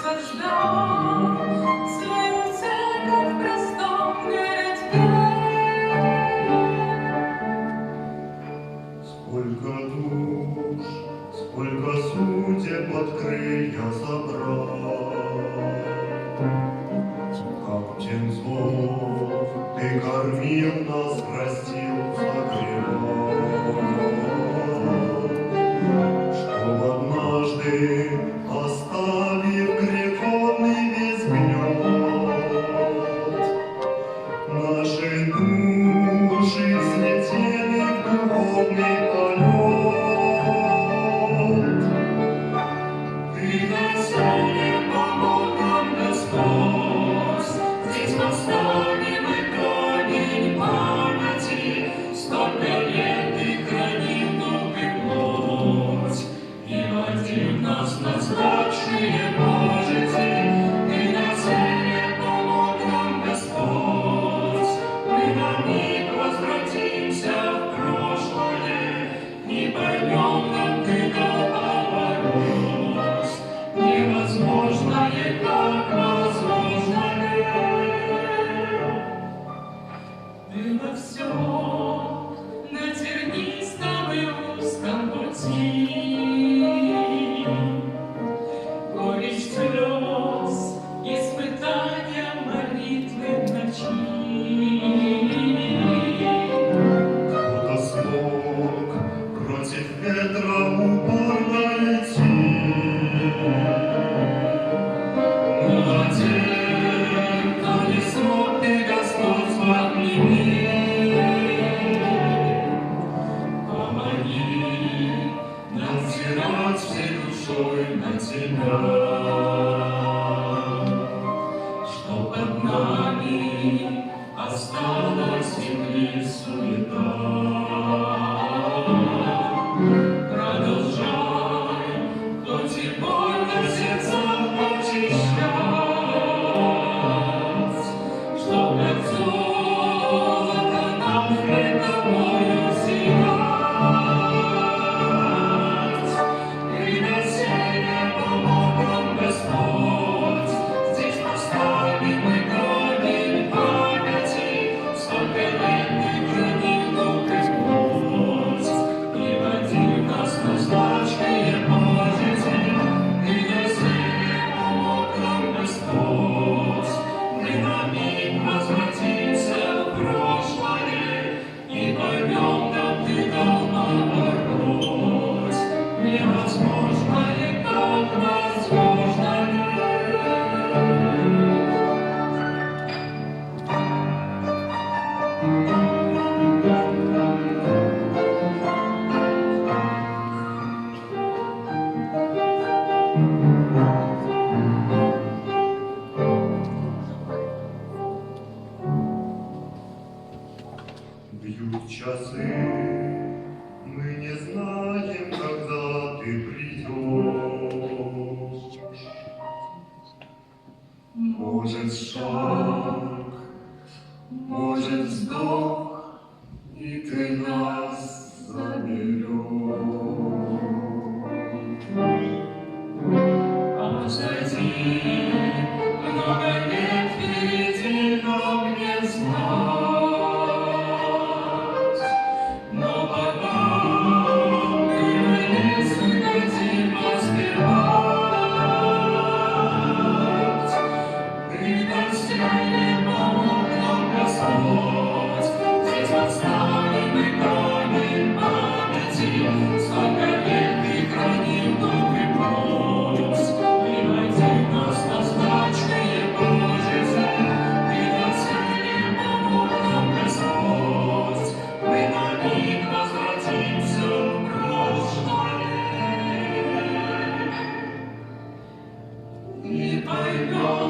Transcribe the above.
создал свою церковь в простом городке. Сколько душ, сколько судеб под крылья собрал. Как птенцов ты кормил нас, растил, согревал, чтоб однажды, оставив греховный весь гнет, наши души взлетели в духовный полет. Ты доселе помог нам, Господь, здесь поставим мы камень памяти. Столько лет ты хранил дух и плоть, и водил нас на злачные пожити. Ты доселе помог нам, Господь, мы на миг возвратимся в прошлое, не поймем, как ты дал поворот. Невозможное, как возможно было все на тернистом и узком пути. Горечь слез, испытания, молитвы ночи. Кто-то смог против ветра упорно идти. Но тем, кто не смог, ты, Господь, обними. Помоги нам взирать всей душой на Тебя, чтоб под нами осталась земли суета. Продолжай, хоть и больно сердцам очищать, чтоб как золото нам хлебовою сиять. Ты доселе помог нам, Господь, здесь поставим мы камень памяти. Столько лет ты хранил дух и плоть, и водил нас на злачные пожити. Ты доселе помог нам, Господь, мы на миг возвратимся в прошлое, и поймем, как ты дал поворот. Невозможное, как возможное. Бьют часы, мы не знаем, когда ты придешь. Может, шаг, может, вздох, и ты нас заберешь. Позади много лет, впереди нам не знать. Но пока мы не сумеем воспевать, ты доселе помог нам, Господь, здесь поставим мы камень памяти. Сколько лет ты хранил дух и плоть, и водил нас на злачные пожити. Ты доселе помог нам, Господь, мы на миг возвратимся в прошлое, и поймем,